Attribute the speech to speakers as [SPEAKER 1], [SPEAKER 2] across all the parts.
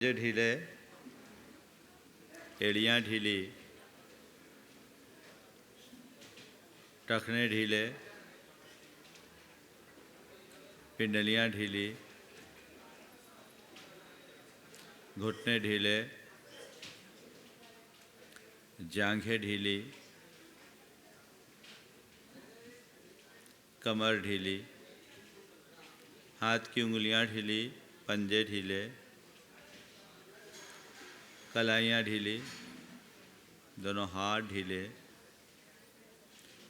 [SPEAKER 1] ढीले, एड़ियाँ ढीली, टखने ढीले, पिंडलियाँ ढीली, घुटने ढीले, जांघें ढीली, कमर ढीली, हाथ की उंगलियां ढीली, पंजे ढीले, कलाइयाँ ढीली, दोनों हाथ ढीले,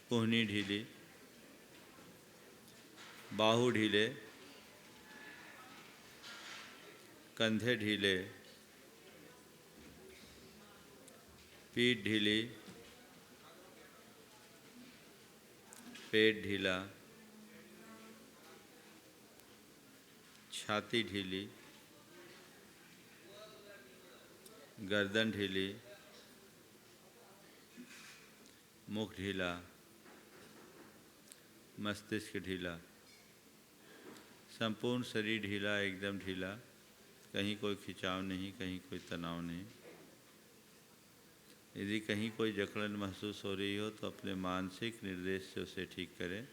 [SPEAKER 1] कुहनी ढीली, बाहु ढीले, कंधे ढीले, पीठ ढीली, पेट ढीला, छाती ढीली, गर्दन ढीली, मुख ढीला, मस्तिष्क ढीला, संपूर्ण शरीर ढीला, एकदम ढीला, कहीं कोई खिंचाव नहीं, कहीं कोई तनाव नहीं। यदि कहीं कोई जकड़न महसूस हो रही हो तो अपने मानसिक निर्देश से उसे ठीक करें।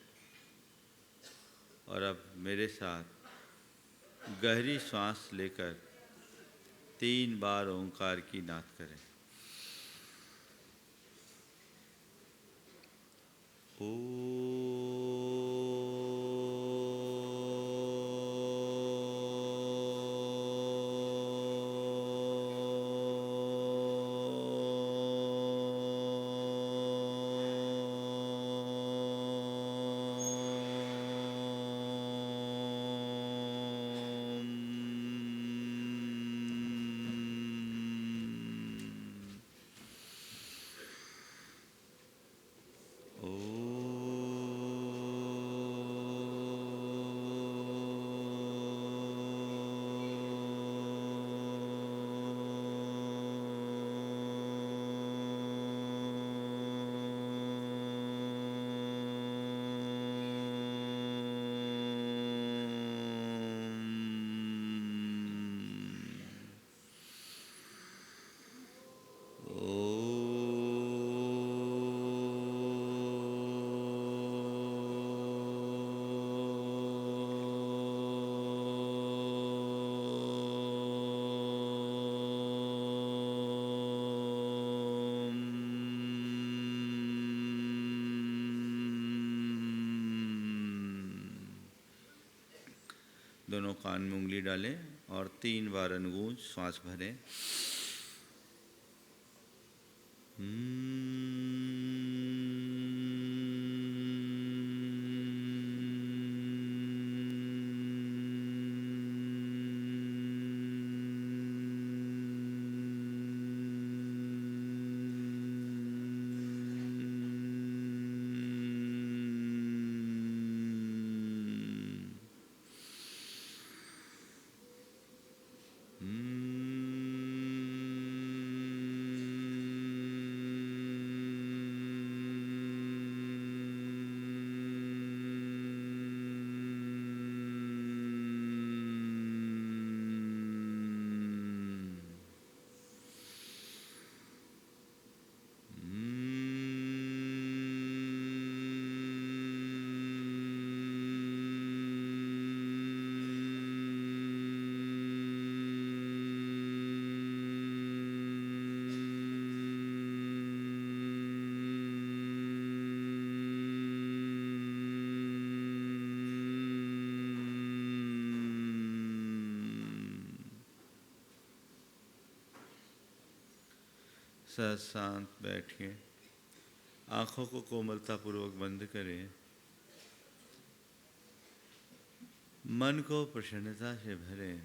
[SPEAKER 1] और अब मेरे साथ गहरी सांस लेकर 3 बार ओंकार की नाद करें। दोनों कान में उंगली डालें और 3 बार अनुगूंज श्वास भरें। सहज शांत बैठिए, आँखों को कोमलतापूर्वक बंद करें, मन को प्रसन्नता से भरें।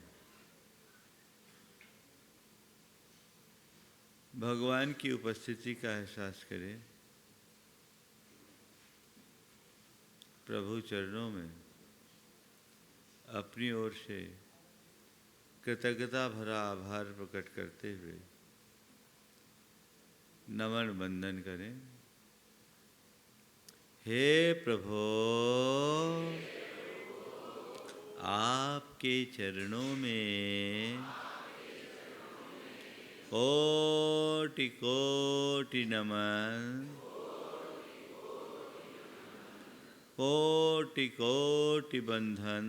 [SPEAKER 1] भगवान की उपस्थिति का एहसास करें। प्रभु चरणों में अपनी ओर से कृतज्ञता भरा आभार प्रकट करते हुए नमन वंदन करें। हे प्रभु, आपके चरणों में कोटि कोटि नमः। कोटि कोटि बंधन,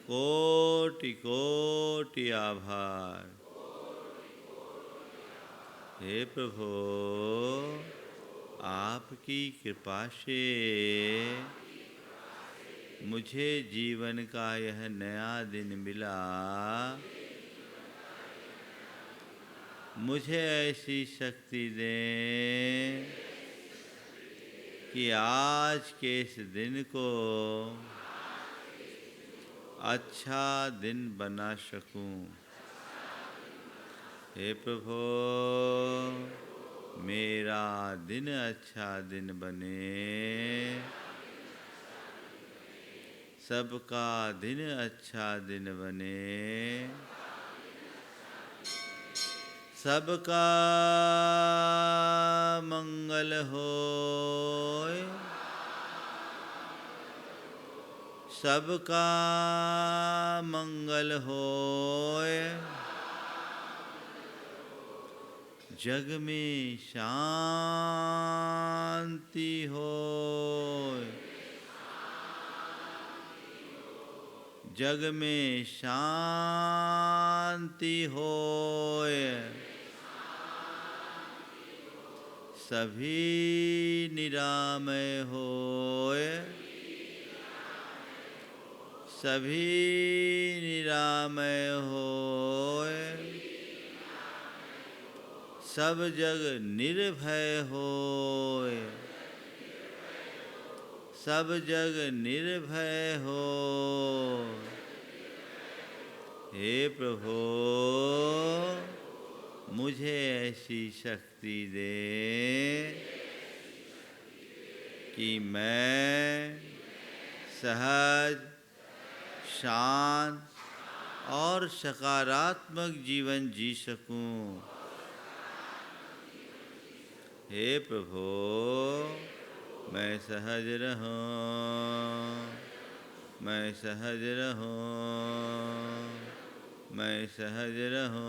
[SPEAKER 1] कोटि कोटि आभार। हे प्रभु, आपकी कृपा से मुझे जीवन का यह नया दिन मिला। मुझे ऐसी शक्ति दें कि आज के इस दिन को अच्छा दिन बना सकूं। हे प्रभु, मेरा दिन अच्छा दिन बने, सबका दिन अच्छा दिन बने, सबका मंगल होय, सबका मंगल होय, जग में शांति होय, जग में शांति होय, सभी निरामय होय, सभी निरामय होय, सब जग निर्भय होय, सब जग निर्भय हो। हे प्रभु, मुझे ऐसी शक्ति दे कि मैं सहज, शांत और सकारात्मक जीवन जी सकूं। हे प्रभु, मैं सहज रहूं, मैं सहज रहूं, मैं सहज रहूं,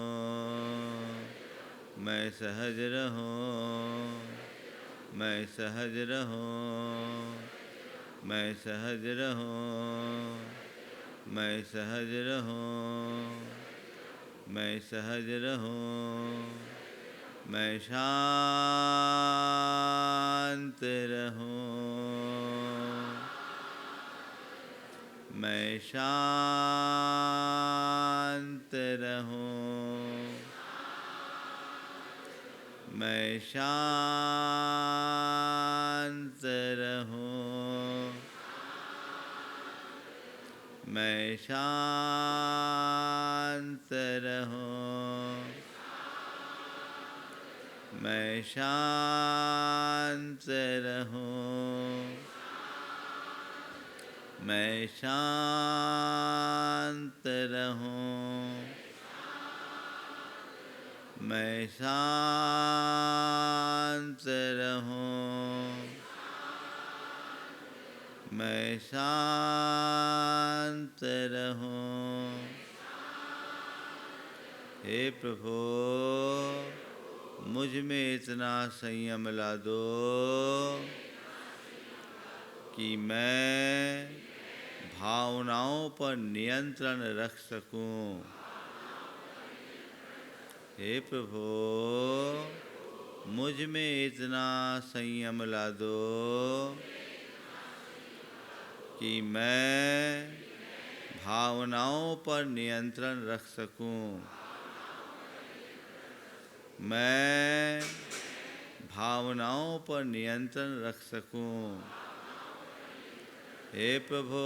[SPEAKER 1] मैं सहज रहूं, मैं सहज रहूं, मैं सहज रहूं, मैं सहज रहूं, मैं सहज रहूं, मैं शांत रहूं, मैं शांत रहूं, मैं शांत रहूं, मैं शांत रहूं, मैं शांत रहूं, मैं शांत रहूं, मैं शांत रहूं, मैं शांत रहूं। हे प्रभु, मुझ में इतना संयम ला दो कि मैं भावनाओं पर नियंत्रण रख सकूं। हे प्रभु, मुझ में इतना संयम ला दो कि मैं भावनाओं पर नियंत्रण रख सकूं। मैं भावनाओं पर नियंत्रण रख सकूं। हे प्रभु,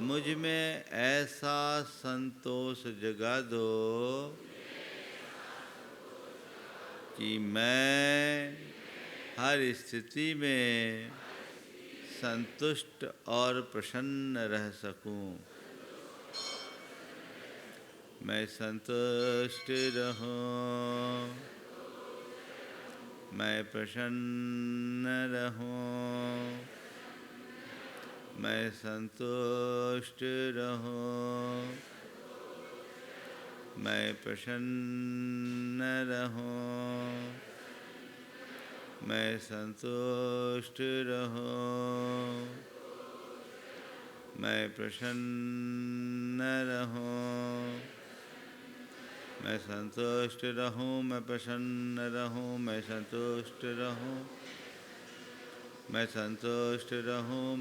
[SPEAKER 1] मुझ में ऐसा संतोष जगा दो कि मैं हर स्थिति में संतुष्ट और प्रसन्न रह सकूं। मैं संतुष्ट रहूं, मैं प्रसन्न रहूं, मैं संतुष्ट रहूं, मैं प्रसन्न रहूं, मैं संतुष्ट रहूं, मैं प्रसन्न रहूं, मैं संतुष्ट रहूं, मैं प्रसन्न रहूं, मैं संतुष्ट रहूं, मैं संतुष्ट रहूं,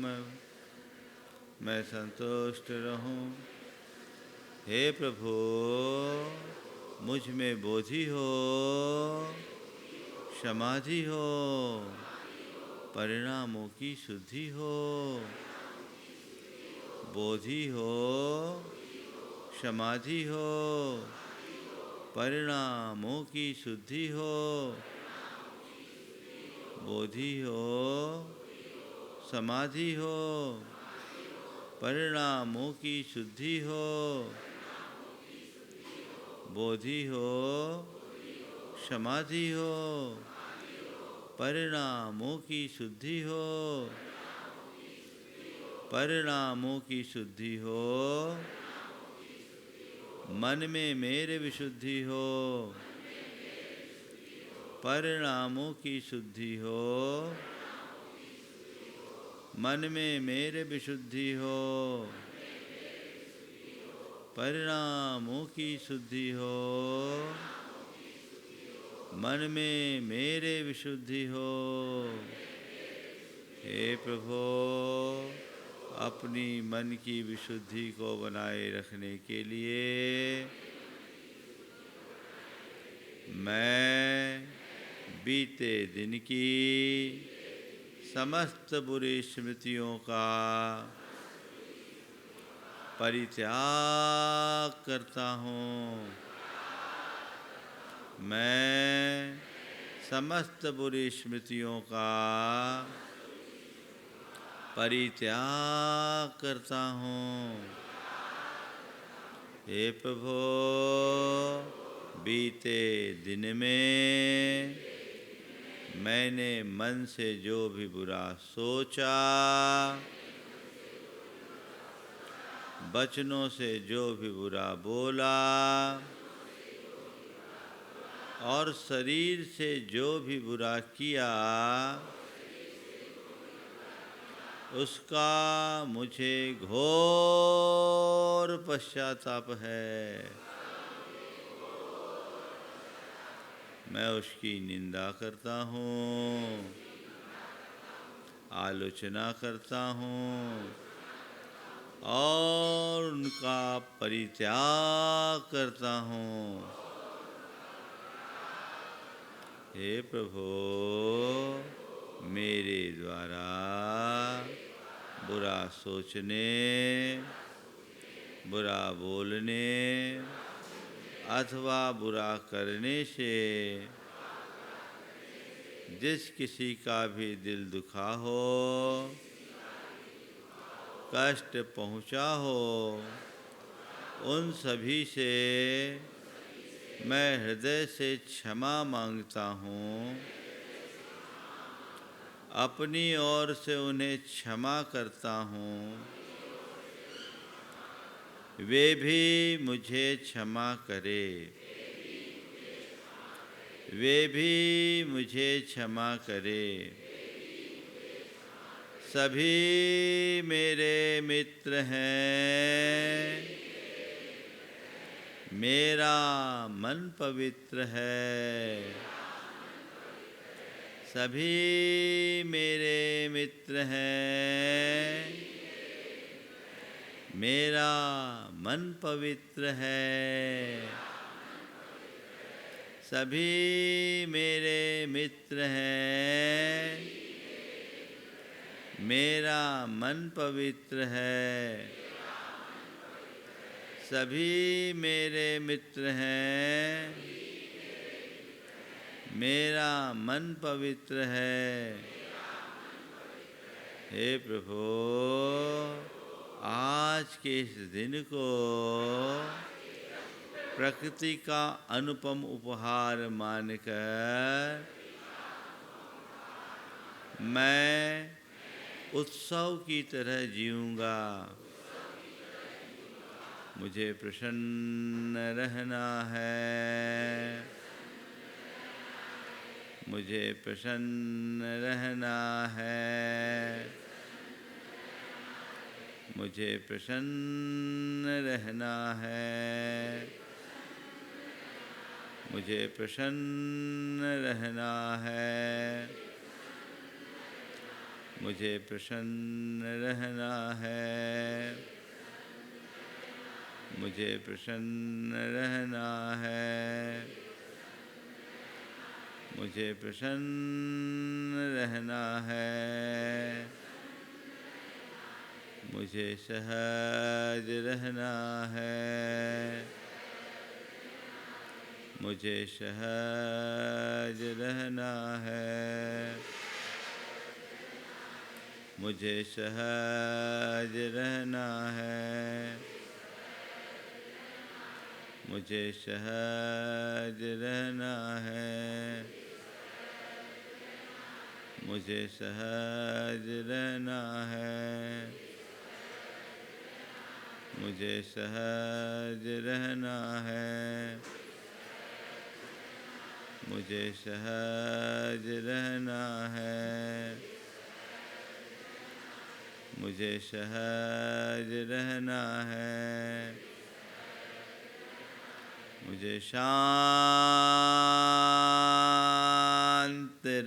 [SPEAKER 1] मैं संतुष्ट रहूं। हे प्रभु, मुझ में बोधि हो, समाधि हो, परिणामों की शुद्धि हो। बोधि हो, समाधि हो, परिणामों की शुद्धि हो। बोधि हो, समाधि हो, परिणामों की शुद्धि हो। बोधि हो, समाधि हो, परिणामों की शुद्धि हो। परिणामों की शुद्धि हो, मन में मेरे विशुद्धि हो। परिणामों की शुद्धि हो, मन में मेरे विशुद्धि हो। परिणामों की शुद्धि हो, मन में मेरे विशुद्धि हो। हे प्रभु, अपनी मन की विशुद्धि को बनाए रखने के लिए मैं बीते दिन की समस्त बुरी स्मृतियों का परित्याग करता हूँ। मैं समस्त बुरी स्मृतियों का परित्याग करता हूँ। हे प्रभु, बीते दिन में मैंने मन से जो भी बुरा सोचा, वचनों से जो भी बुरा बोला और शरीर से जो भी बुरा किया, उसका मुझे घोर पश्चाताप है। मैं उसकी निंदा करता हूँ, आलोचना करता हूँ और उनका परित्याग करता हूँ। हे प्रभु, मेरे द्वारा बुरा सोचने, बुरा बोलने अथवा बुरा करने से जिस किसी का भी दिल दुखा हो, कष्ट पहुँचा हो, उन सभी से मैं हृदय से क्षमा मांगता हूँ। अपनी ओर से उन्हें क्षमा करता हूँ, वे भी मुझे क्षमा करे। वे भी मुझे क्षमा करे। सभी मेरे मित्र हैं, मेरा मन पवित्र है। सभी मेरे मित्र हैं, मेरा मन पवित्र है। सभी मेरे मित्र हैं, मेरा मन पवित्र है। सभी मेरे मित्र हैं, मेरा मन पवित्र है। हे प्रभु, आज के इस दिन को प्रकृति का अनुपम उपहार मानकर मैं उत्सव की तरह जीऊँगा। मुझे प्रसन्न रहना है, मुझे प्रसन्न रहना है, मुझे प्रसन्न रहना है, मुझे प्रसन्न रहना है, मुझे प्रसन्न रहना है, मुझे प्रसन्न रहना है, मुझे प्रसन्न रहना है, मुझे सहज रहना है, मुझे सहज रहना है, मुझे सहज रहना है, मुझे सहज रहना है, मुझे सहज रहना है, मुझे सहज रहना है, मुझे सहज रहना है, मुझे सहज रहना है, मुझे शांत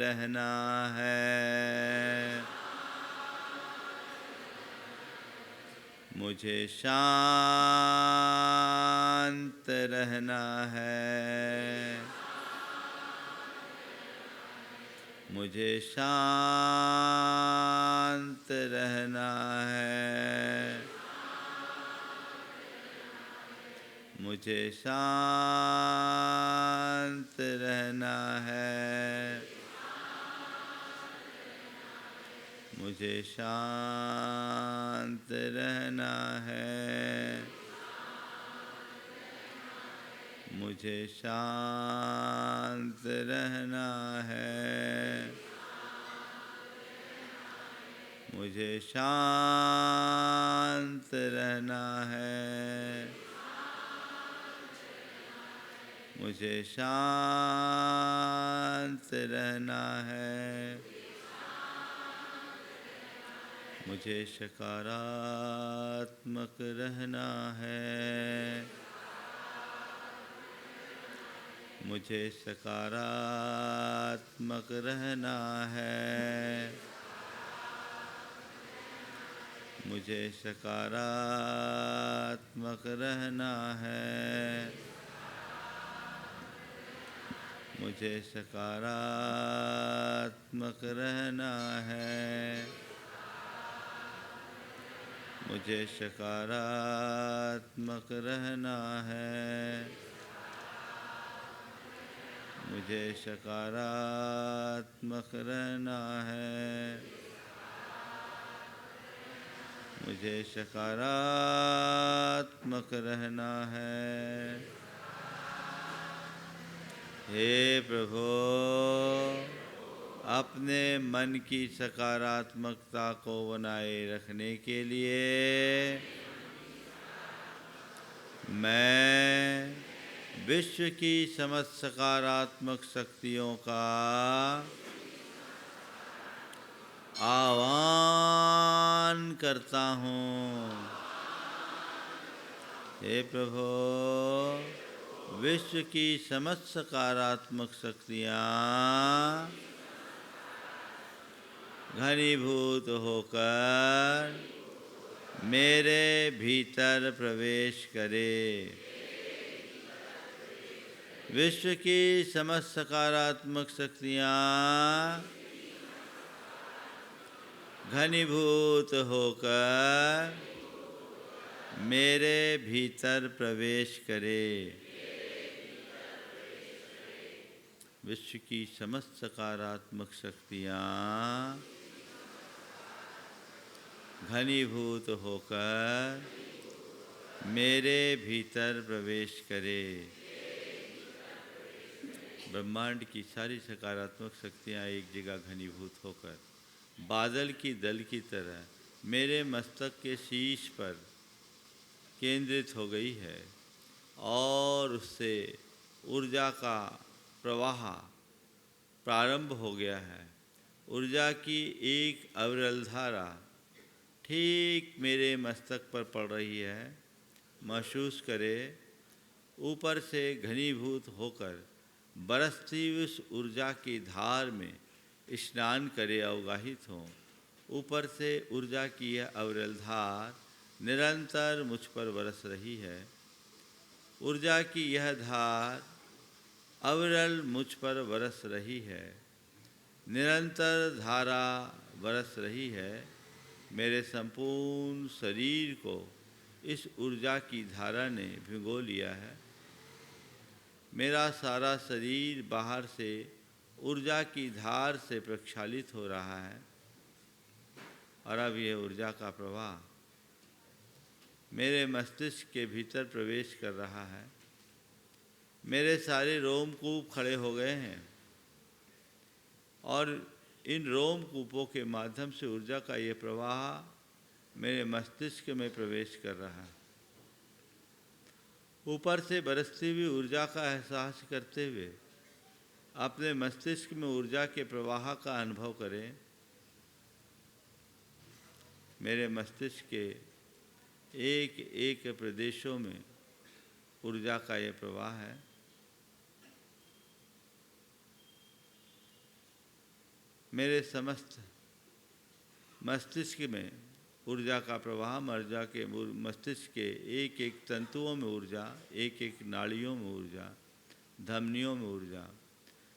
[SPEAKER 1] रहना है, मुझे शांत रहना है, मुझे शांत रहना है, मुझे शांत रहना है, मुझे शांत रहना है, मुझे शांत रहना है, मुझे शांत रहना है, मुझे शांत रहना है, मुझे सकारात्मक रहना है, मुझे सकारात्मक रहना है, मुझे सकारात्मक रहना है, मुझे सकारात्मक रहना है, मुझे सकारात्मक रहना है, मुझे सकारात्मक रहना है, मुझे सकारात्मक रहना है। हे प्रभु, अपने मन की सकारात्मकता को बनाए रखने के लिए मैं विश्व की समस्त सकारात्मक शक्तियों का आह्वान करता हूँ। हे प्रभु, विश्व की समस्त सकारात्मक शक्तियाँ घनीभूत होकर मेरे भीतर प्रवेश करे। विश्व की समस्त सकारात्मक शक्तियाँ घनीभूत होकर मेरे भीतर प्रवेश करे। विश्व की समस्त सकारात्मक शक्तियाँ घनीभूत होकर मेरे भीतर प्रवेश करे। ब्रह्मांड की सारी सकारात्मक शक्तियाँ एक जगह घनीभूत होकर बादल की दल की तरह मेरे मस्तक के शीश पर केंद्रित हो गई है और उससे ऊर्जा का प्रवाह प्रारंभ हो गया है। ऊर्जा की एक अविरल धारा ठीक मेरे मस्तक पर पड़ रही है। महसूस करें, ऊपर से घनीभूत होकर बरसती उस ऊर्जा की धार में स्नान करे अवगाहित हों। ऊपर से ऊर्जा की यह अविरल धार निरंतर मुझ पर बरस रही है। ऊर्जा की यह धार अविरल मुझ पर बरस रही है, निरंतर धारा बरस रही है। मेरे संपूर्ण शरीर को इस ऊर्जा की धारा ने भिगो लिया है। मेरा सारा शरीर बाहर से ऊर्जा की धार से प्रक्षालित हो रहा है और अब यह ऊर्जा का प्रवाह मेरे मस्तिष्क के भीतर प्रवेश कर रहा है। मेरे सारे रोमकूप खड़े हो गए हैं और इन रोमकूपों के माध्यम से ऊर्जा का ये प्रवाह मेरे मस्तिष्क में प्रवेश कर रहा है। ऊपर से बरसती हुई ऊर्जा का एहसास करते हुए अपने मस्तिष्क में ऊर्जा के प्रवाह का अनुभव करें। मेरे मस्तिष्क के एक एक प्रदेशों में ऊर्जा का ये प्रवाह है। मेरे समस्त मस्तिष्क में ऊर्जा का प्रवाह, मर्जा के मस्तिष्क के एक एक तंतुओं में ऊर्जा, एक एक नाड़ियों में ऊर्जा, धमनियों में ऊर्जा,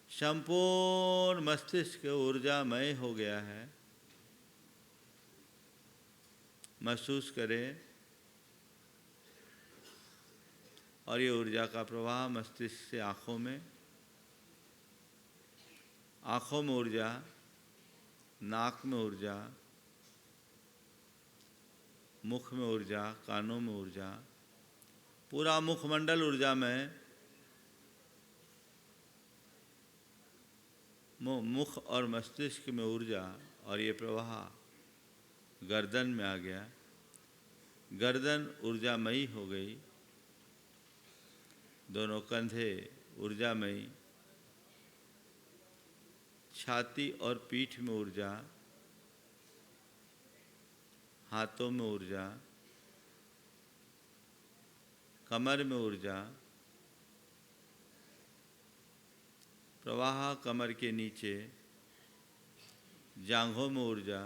[SPEAKER 1] संपूर्ण मस्तिष्क ऊर्जामय हो गया है। महसूस करें और ये ऊर्जा का प्रवाह मस्तिष्क से आँखों में ऊर्जा, नाक में ऊर्जा, मुख में ऊर्जा, कानों में ऊर्जा, पूरा मुखमंडल ऊर्जा में, मुख और मस्तिष्क में ऊर्जा और ये प्रवाह गर्दन में आ गया। गर्दन ऊर्जामयी हो गई, दोनों कंधे ऊर्जामयी, छाती और पीठ में ऊर्जा, हाथों में ऊर्जा, कमर में ऊर्जा, प्रवाह कमर के नीचे, जांघों में ऊर्जा,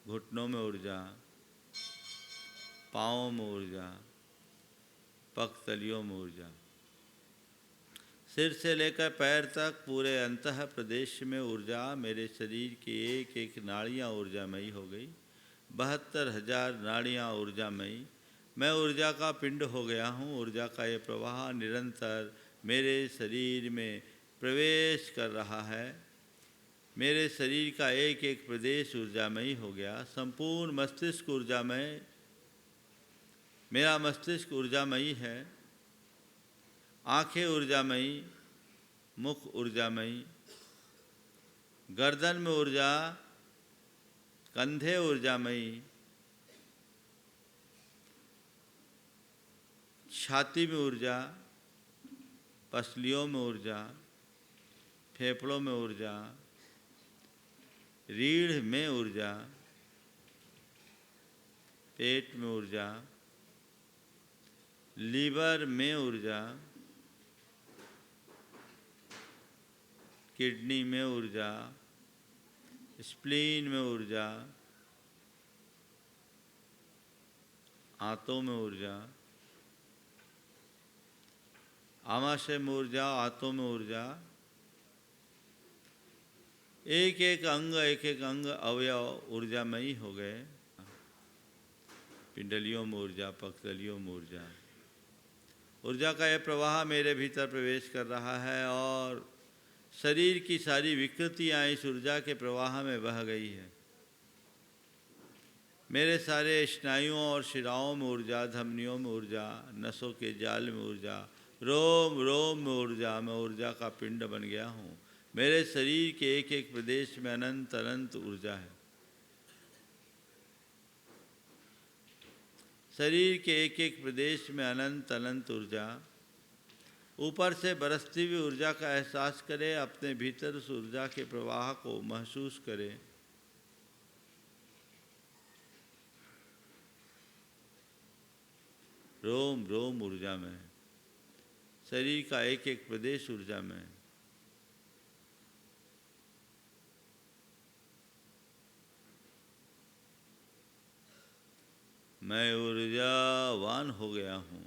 [SPEAKER 1] घुटनों में ऊर्जा, पाँवों में ऊर्जा, पगतलियों में ऊर्जा, सिर से लेकर पैर तक पूरे अंतः प्रदेश में ऊर्जा। मेरे शरीर की एक एक नाड़ियाँ ऊर्जामयी हो गई। 72,000 नाड़ियाँ ऊर्जामयी। मैं ऊर्जा का पिंड हो गया हूँ। ऊर्जा का ये प्रवाह निरंतर मेरे शरीर में प्रवेश कर रहा है। मेरे शरीर का एक एक प्रदेश ऊर्जामयी हो गया। संपूर्ण मस्तिष्क ऊर्जामय, मेरा मस्तिष्क ऊर्जामयी है। आँखें ऊर्जामयी, मुख ऊर्जामयी, गर्दन में ऊर्जा, कंधे ऊर्जामयी, छाती में ऊर्जा, पसलियों में ऊर्जा, फेफड़ों में ऊर्जा, रीढ़ में ऊर्जा, पेट में ऊर्जा, लीवर में ऊर्जा, किडनी में ऊर्जा, स्प्लीन में ऊर्जा, आंतों में ऊर्जा, आमाशय में ऊर्जा, आंतों में ऊर्जा, एक एक अंग अवयव ऊर्जामयी हो गए। पिंडलियों में ऊर्जा, पगतलियों में ऊर्जा। ऊर्जा का यह प्रवाह मेरे भीतर प्रवेश कर रहा है और शरीर की सारी विकृतियाँ इस ऊर्जा के प्रवाह में बह गई है। मेरे सारे स्नायुओं और शिराओं में ऊर्जा, धमनियों में ऊर्जा, नसों के जाल में ऊर्जा, रोम रोम में ऊर्जा। मैं ऊर्जा का पिंड बन गया हूँ। मेरे शरीर के एक एक प्रदेश में अनंत अनंत ऊर्जा है। शरीर के एक एक प्रदेश में अनंत अनंत ऊर्जा, ऊपर से बरसती हुई ऊर्जा का एहसास करें, अपने भीतर उस ऊर्जा के प्रवाह को महसूस करें। रोम रोम ऊर्जा में, शरीर का एक एक प्रदेश ऊर्जा में। मैं ऊर्जावान हो गया हूँ,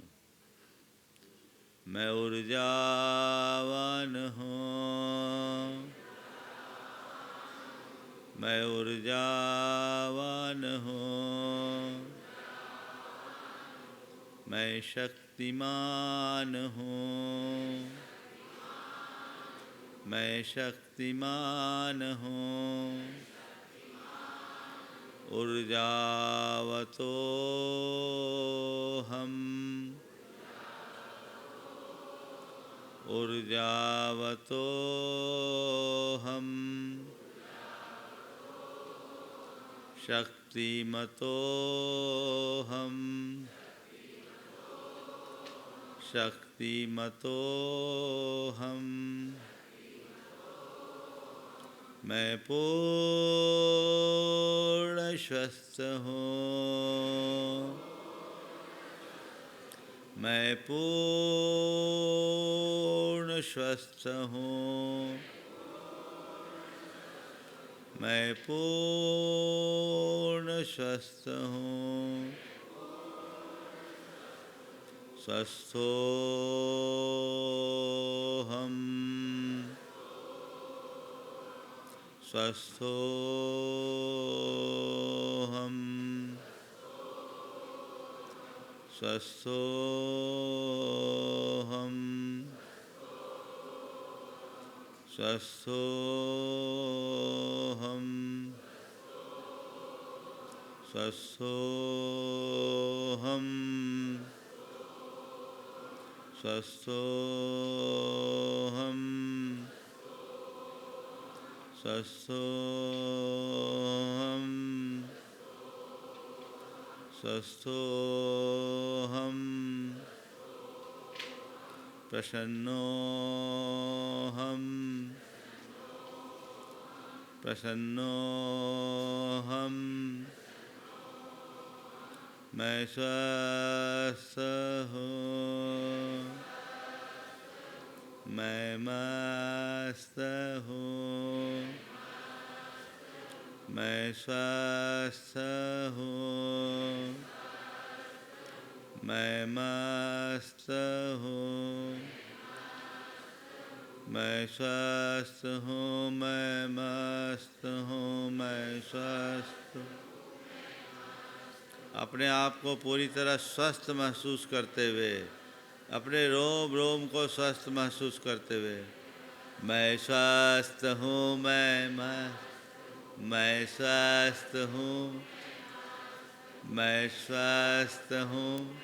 [SPEAKER 1] मैं ऊर्जावान हूँ, मैं ऊर्जावान हूँ, मैं शक्तिमान हूँ, मैं शक्तिमान हूँ। ऊर्जावतो हम, ऊर्जावतो हम, शक्तिमतो हम, शक्तिमतो हम। मैं पूर्ण स्वस्थ हूँ, मैं पूर्ण स्वस्थ हूँ, मैं पूर्ण स्वस्थ हूँ। स्वस्थो हम, स्वस्थो हम, स्वस्थो हम, स्वस्थो हम, स्वस्थो हम, स्वस्थो हम, स्वस्थो हम, स्वस्थो हम। प्रसन्नो हम, प्रसन्नो हम। मैं स्वस्थ हूँ, मैं मस्त हूँ, मैं स्वस्थ हूँ, मैं मस्त हूँ, मैं स्वस्थ हूँ, मैं मस्त हूँ, मैं स्वस्थ हूँ। अपने आप को पूरी तरह स्वस्थ महसूस करते हुए, अपने रोम रोम को स्वस्थ महसूस करते हुए, मैं स्वस्थ हूँ, मैं स्वस्थ हूँ, मैं स्वस्थ हूँ,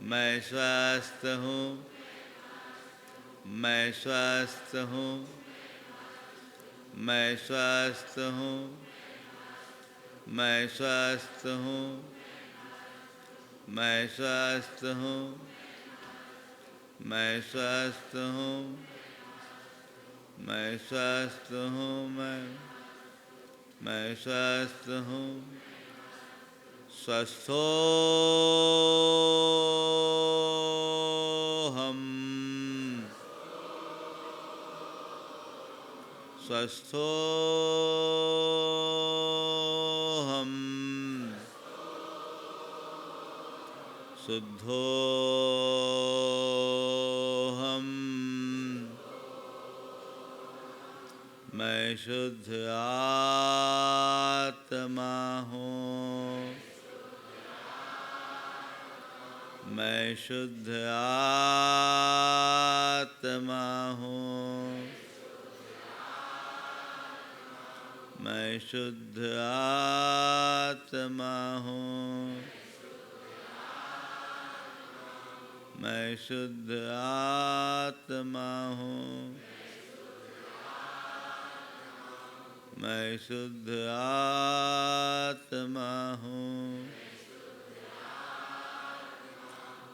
[SPEAKER 1] मैं स्वस्थ हूँ, मैं स्वस्थ हूँ, मैं स्वस्थ हूँ, मैं स्वस्थ हूँ, मैं स्वस्थ हूँ, मैं स्वस्थ हूँ, मैं स्वस्थ हूँ, मैं स्वस्थ हूँ। स्वस्थो हम, स्वस्थो हम, शुद्धो हम। मैं शुद्ध आत्मा हूँ, मैं शुद्ध आत्मा हूँ, मैं शुद्ध आत्मा हूँ, मैं शुद्ध आत्मा हूँ, मैं शुद्ध आत्मा हूँ,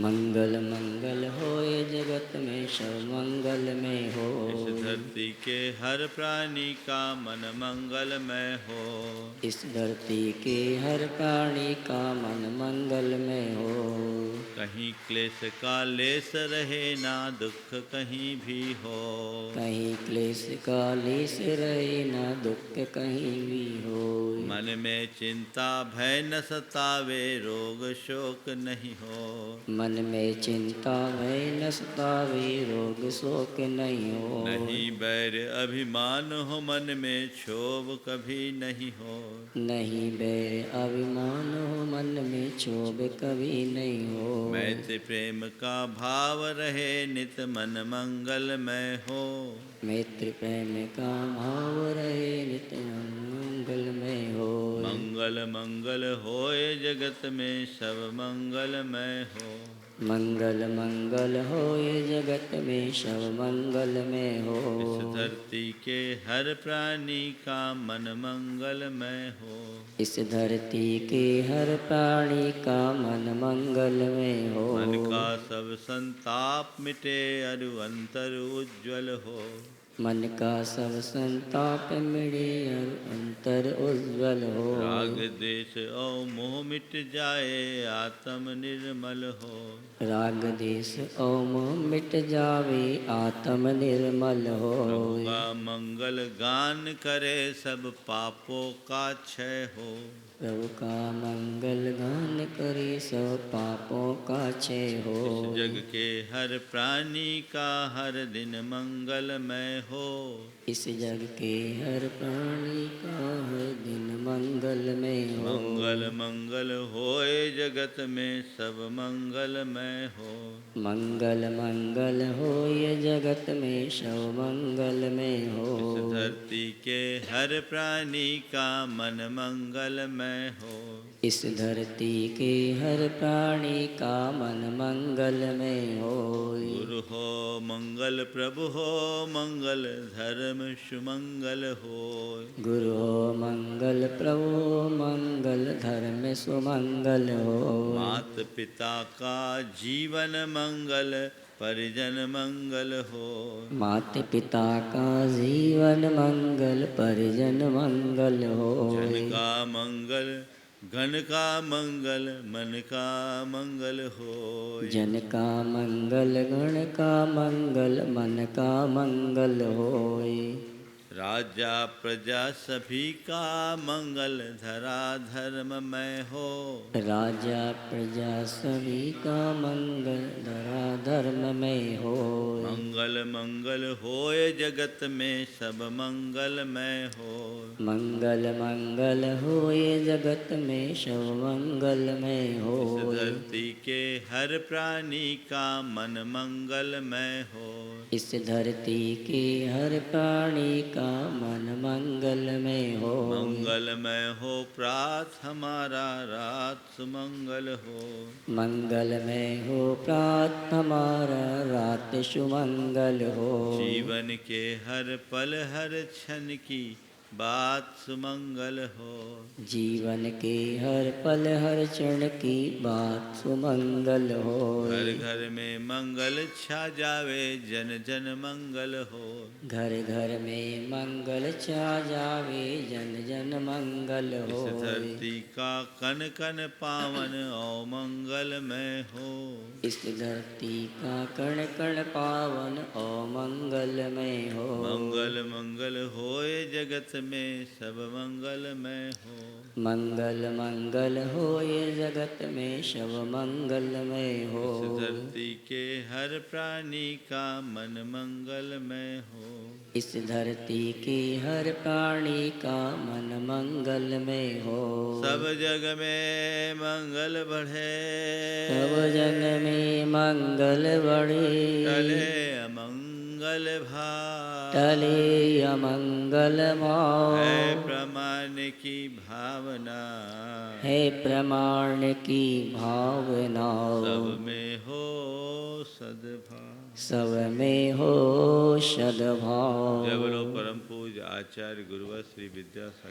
[SPEAKER 2] मंगल मंगल होए जगत में सब मंगलमय हो।
[SPEAKER 1] इस धरती के हर प्राणी का मन मंगलमय हो।
[SPEAKER 2] इस धरती के हर प्राणी का मन मंगलमय हो।
[SPEAKER 1] कहीं क्लेश का लेस रहे ना दुख कहीं भी हो।
[SPEAKER 2] कहीं क्लेश का लेस रहे ना दुख कहीं भी हो।
[SPEAKER 1] मन में चिंता भय न सतावे रोग शोक नहीं हो।
[SPEAKER 2] मन में चिंता भय न सतावे रोग शोक नहीं हो।
[SPEAKER 1] नहीं बैर अभिमान हो मन में क्षोभ कभी नहीं हो।
[SPEAKER 2] नहीं बैर अभिमान हो मन में क्षोभ कभी नहीं हो।
[SPEAKER 1] मैत्री प्रेम का भाव रहे नित मन मंगलमय हो।
[SPEAKER 2] मैत्री प्रेम का भाव रहे नित मंगलमय हो।
[SPEAKER 1] मंगल मंगल होए जगत में सब मंगलमय हो।
[SPEAKER 2] मंगल मंगल होए जगत में सब मंगलमय हो।
[SPEAKER 1] इस धरती के हर प्राणी का मन मंगलमय हो।
[SPEAKER 2] इस धरती के हर प्राणी का मन मंगलमय हो।
[SPEAKER 1] मन का सब संताप मिटे अरु अंतर उज्ज्वल हो।
[SPEAKER 2] मन का सब संताप मिटे और अंतर उज्ज्वल हो।
[SPEAKER 1] राग देश और मोह मिट जाए आत्म निर्मल हो।
[SPEAKER 2] राग देश और मोह मिट जावे आत्म निर्मल हो।
[SPEAKER 1] प्रभु का मंगल गान करे सब पापों का क्षय हो।
[SPEAKER 2] प्रभु का मंगल गान करे सब पापों का क्षय हो।
[SPEAKER 1] इस जग के हर प्राणी का हर दिन मंगलमय हो।
[SPEAKER 2] इस जग के हर प्राणी का हर दिन मंगलमय हो।
[SPEAKER 1] मंगल मंगल होए जगत में सब मंगलमय हो।
[SPEAKER 2] मंगल मंगल होए जगत में सब मंगलमय हो।
[SPEAKER 1] इस धरती के हर प्राणी का मन मंगलमय हो।
[SPEAKER 2] इस धरती के हर प्राणी का मन मंगलमय हो।
[SPEAKER 1] गुरु हो मंगल प्रभु हो मंगल धर्म सुमंगल हो।
[SPEAKER 2] गुरु हो मंगल प्रभु हो मंगल धर्म सुमंगल हो।
[SPEAKER 1] मात पिता का जीवन मंगल परिजन मंगल हो।
[SPEAKER 2] माता पिता का जीवन मंगल परिजन मंगल हो।
[SPEAKER 1] जन का मंगल घन का मंगल मन का मंगल हो।
[SPEAKER 2] जन का मंगल गण का मंगल मन का मंगल होय।
[SPEAKER 1] राजा प्रजा सभी का मंगल धरा धर्ममय हो।
[SPEAKER 2] राजा प्रजा सभी का मंगल धरा धर्ममय हो।
[SPEAKER 1] मंगल मंगल होए जगत में सब मंगलमय हो।
[SPEAKER 2] मंगल मंगल होए जगत में सब मंगलमय हो।
[SPEAKER 1] इस धरती के हर प्राणी का मन मंगलमय हो।
[SPEAKER 2] इस धरती के हर प्राणी का मन मंगलमय हो।
[SPEAKER 1] मंगलमय हो प्रात हमारा रात सुमंगल हो।
[SPEAKER 2] मंगलमय हो प्रात हमारा रात सुमंगल हो।
[SPEAKER 1] जीवन के हर पल हर क्षण की बात सुमंगल हो।
[SPEAKER 2] जीवन के हर पल हर क्षण की बात सुमंगल हो।
[SPEAKER 1] घर घर में मंगल छा जावे जन जन मंगल हो। घर
[SPEAKER 2] घर में मंगल छा जावे जन जन मंगल हो।
[SPEAKER 1] इस धरती का कन कन पावन और मंगलमय हो।
[SPEAKER 2] इस धरती का कण कण पावन और मंगलमय हो।
[SPEAKER 1] मंगल मंगल होए जगत में सब मंगलमय हो।
[SPEAKER 2] मंगल मंगल होए जगत में सब मंगलमय हो।
[SPEAKER 1] इस धरती के हर प्राणी का मन मंगलमय हो।
[SPEAKER 2] इस धरती के हर प्राणी का मन मंगलमय हो।
[SPEAKER 1] सब जग में मंगल बढ़े।
[SPEAKER 2] सब जग में मंगल बढ़े।
[SPEAKER 1] टले अमंगल भाव।
[SPEAKER 2] टले अमंगल भाव।
[SPEAKER 1] है प्रमाण की भावना।
[SPEAKER 2] है प्रमाण की भावना।
[SPEAKER 1] सब में हो सद्भाव।
[SPEAKER 2] सब में हो सद्भाव।
[SPEAKER 1] जय बोलो परम पूज्य आचार्य गुरुवर श्री विद्यासागर